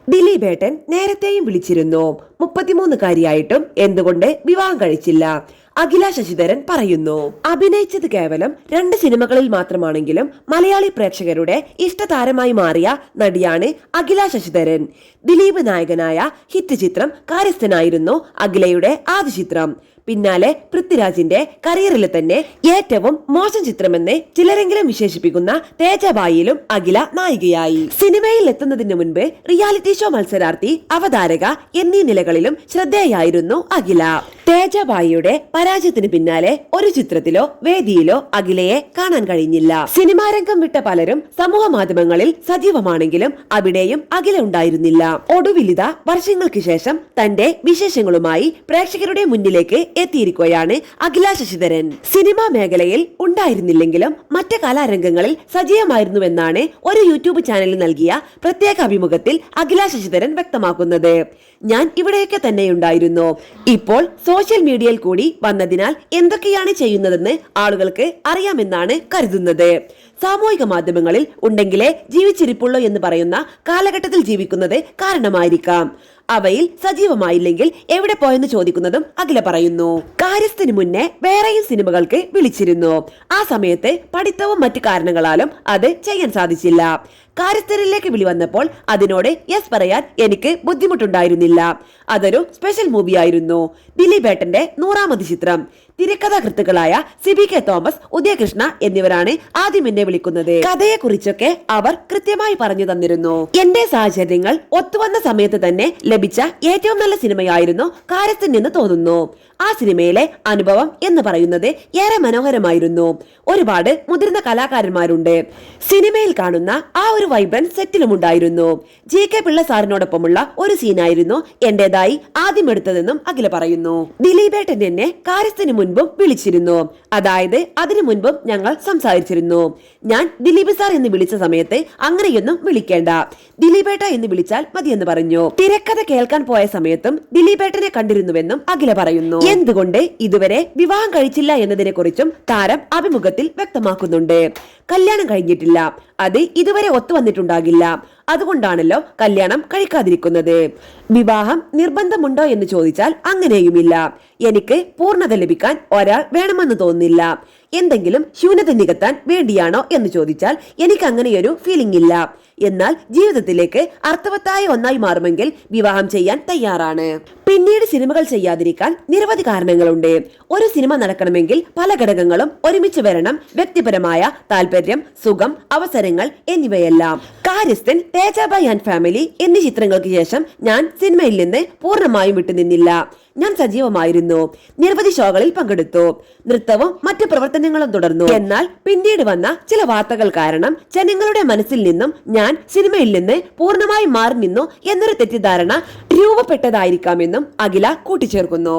ദിലീപേട്ടൻ നേരത്തെയും വിളിച്ചിരുന്നു. 33-കാരിയായിട്ടും എന്തുകൊണ്ട് വിവാഹം കഴിച്ചില്ല? അഖില ശശിധരൻ പറയുന്നു. അഭിനയിച്ചത് കേവലം 2 സിനിമകളിൽ മാത്രമാണെങ്കിലും മലയാളി പ്രേക്ഷകരുടെ ഇഷ്ടതാരമായി മാറിയ നടിയാണ് അഖില ശശിധരൻ. ദിലീപ് നായകനായ ഹിറ്റ് ചിത്രം കാര്യസ്ഥനായിരുന്നു അഖിലയുടെ ആദ്യ ചിത്രം. പിന്നാലെ പൃഥ്വിരാജിന്റെ കരിയറിലെ തന്നെ ഏറ്റവും മോശം ചിത്രമെന്ന് ചിലരെങ്കിലും വിശേഷിപ്പിക്കുന്ന തേജാബായിയിലും അഖില നായികയായി. സിനിമയിൽ എത്തുന്നതിന് മുൻപ് റിയാലിറ്റി ഷോ മത്സരാർത്ഥി, അവതാരക എന്നീ നിലകളിലും ശ്രദ്ധേയായിരുന്നു അഖില. തേജാബായിയുടെ പരാജയത്തിന് പിന്നാലെ ഒരു ചിത്രത്തിലോ വേദിയിലോ അഖിലയെ കാണാൻ കഴിഞ്ഞില്ല. സിനിമാ രംഗം വിട്ട പലരും സമൂഹ മാധ്യമങ്ങളിൽ സജീവമാണെങ്കിലും അവിടെയും അഖില ഉണ്ടായിരുന്നില്ല. ഒടുവിലിത വർഷങ്ങൾക്ക് ശേഷം തന്റെ വിശേഷങ്ങളുമായി പ്രേക്ഷകരുടെ മുന്നിലേക്ക് എത്തിയിരിക്കുകയാണ് അഖില ശശിധരൻ. സിനിമാ മേഖലയിൽ ഉണ്ടായിരുന്നില്ലെങ്കിലും മറ്റ് കലാരംഗങ്ങളിൽ സജീവമായിരുന്നുവെന്നാണ് ഒരു യൂട്യൂബ് ചാനലിൽ നൽകിയ പ്രത്യേക അഭിമുഖത്തിൽ അഖില ശശിധരൻ വ്യക്തമാക്കുന്നത്. ഞാൻ ഇവിടെയൊക്കെ തന്നെയുണ്ടായിരുന്നു. ഇപ്പോൾ സോഷ്യൽ മീഡിയയിൽ കൂടി വന്നതിനാൽ എന്തൊക്കെയാണ് ചെയ്യുന്നതെന്ന് ആളുകൾക്ക് അറിയാമെന്നാണ് കരുതുന്നത്. സാമൂഹിക മാധ്യമങ്ങളിൽ ഉണ്ടെങ്കിലേ ജീവിച്ചിരിപ്പുള്ളൂ എന്ന് പറയുന്ന കാലഘട്ടത്തിൽ ജീവിക്കുന്നത് കാരണമായിരിക്കാം. അവയിൽ സജീവമായില്ലെങ്കിൽ എവിടെ പോയെന്ന് ചോദിക്കുന്നതും അഖില പറയുന്നു. കാര്യസ്ഥന് മുന്നേ വേറെയും സിനിമകൾക്ക് വിളിച്ചിരുന്നു. ആ സമയത്ത് പഠിത്തവും മറ്റു കാരണങ്ങളാലും അത് ചെയ്യാൻ സാധിച്ചില്ല. കാര്യസ്ഥനിലേക്ക് വിളി വന്നപ്പോൾ അതിനോട് യെസ് പറയാൻ എനിക്ക് ബുദ്ധിമുട്ടുണ്ടായിരുന്നില്ല. അതൊരു സ്പെഷ്യൽ മൂവിയായിരുന്നു. ദിലീപേട്ടന്റെ 100ാമത് ചിത്രം. തിരക്കഥാകൃത്തുക്കളായ CBK തോമസ്, ഉദയകൃഷ്ണ എന്നിവരാണ് ആദ്യം എന്നെ വിളിക്കുന്നത്. കഥയെ കുറിച്ചൊക്കെ അവർ കൃത്യമായി പറഞ്ഞു തന്നിരുന്നു. എന്റെ സാഹചര്യങ്ങൾ ഒത്തുവന്ന സമയത്ത് തന്നെ ലഭിച്ച ഏറ്റവും നല്ല സിനിമയായിരുന്നു കാര്യസ്ഥൻ എന്ന് തോന്നുന്നു. ആ സിനിമയിലെ അനുഭവം എന്ന് പറയുന്നത് ഏറെ മനോഹരമായിരുന്നു. ഒരുപാട് മുതിർന്ന കലാകാരന്മാരുണ്ട്. സിനിമയിൽ കാണുന്ന ആ ഒരു വൈബ്രൻസ് സെറ്റിലും ഉണ്ടായിരുന്നു. GK പിള്ള സാറിനോടൊപ്പമുള്ള ഒരു സീനായിരുന്നു എന്റേതായി ആദ്യം എടുത്തതെന്നും അഖില പറയുന്നു. ദിലീപേട്ടൻ എന്നെ കാര്യസ്ഥന് മുൻപും വിളിച്ചിരുന്നു. അതായത് അതിനു മുൻപും ഞങ്ങൾ സംസാരിച്ചിരുന്നു. ഞാൻ ദിലീപ് സാർ എന്ന് വിളിച്ച സമയത്ത് അങ്ങനെയൊന്നും വിളിക്കേണ്ട, ദിലീപേട്ട എന്ന് വിളിച്ചാൽ മതിയെന്ന് പറഞ്ഞു. തിരക്കഥ കേൾക്കാൻ പോയ സമയത്തും ദിലീപേട്ടനെ കണ്ടിരുന്നുവെന്നും അഖില പറയുന്നു. എന്തുകൊണ്ട് ഇതുവരെ വിവാഹം കഴിച്ചില്ല എന്നതിനെ കുറിച്ചും താരം അഭിമുഖത്തിൽ വ്യക്തമാക്കുന്നുണ്ട്. കല്യാണം കഴിഞ്ഞിട്ടില്ല, അത് ഇതുവരെ ഒത്തുവന്നിട്ടുണ്ടാകില്ല. അതുകൊണ്ടാണല്ലോ കല്യാണം കഴിക്കാതിരിക്കുന്നത്. വിവാഹം നിർബന്ധമുണ്ടോ എന്ന് ചോദിച്ചാൽ അങ്ങനെയുമില്ല. എനിക്ക് പൂർണ്ണത ലഭിക്കാൻ ഒരാൾ വേണമെന്ന് തോന്നുന്നില്ല. എന്തെങ്കിലും ശൂന്യത നികത്താൻ വേണ്ടിയാണോ എന്ന് ചോദിച്ചാൽ എനിക്ക് അങ്ങനെയൊരു ഫീലിംഗ് ഇല്ല. എന്നാൽ ജീവിതത്തിലേക്ക് അർത്ഥവത്തായ ഒന്നായി മാറുമെങ്കിൽ വിവാഹം ചെയ്യാൻ തയ്യാറാണ്. പിന്നീട് സിനിമകൾ ചെയ്യാതിരിക്കാൻ നിരവധി കാരണങ്ങളുണ്ട്. ഒരു സിനിമ നടക്കണമെങ്കിൽ പല ഘടകങ്ങളും ഒരുമിച്ച് വരണം. വ്യക്തിപരമായ താല്പര്യം, സുഖം, അവസരങ്ങൾ എന്നിവയെല്ലാം. കാര്യസ്ഥൻ, തേജാബായി ആൻഡ് ഫാമിലി എന്നീ ചിത്രങ്ങൾക്ക് ശേഷം ഞാൻ സിനിമയിൽ നിന്ന് പൂർണ്ണമായും വിട്ടുനിന്നില്ല. ഞാൻ സജീവമായിരുന്നു. നിരവധി ഷോകളിൽ പങ്കെടുത്തു. നൃത്തവും മറ്റു പ്രവർത്തനങ്ങളും തുടർന്നു. എന്നാൽ പിന്നീട് വന്ന ചില വാർത്തകൾ കാരണം ജനങ്ങളുടെ മനസ്സിൽ നിന്നും ഞാൻ സിനിമയിൽ നിന്ന് പൂർണ്ണമായി മാറി നിന്നു എന്നൊരു തെറ്റിദ്ധാരണ രൂപപ്പെട്ടതായിരിക്കാമെന്നും അഖില കൂട്ടിച്ചേർക്കുന്നു.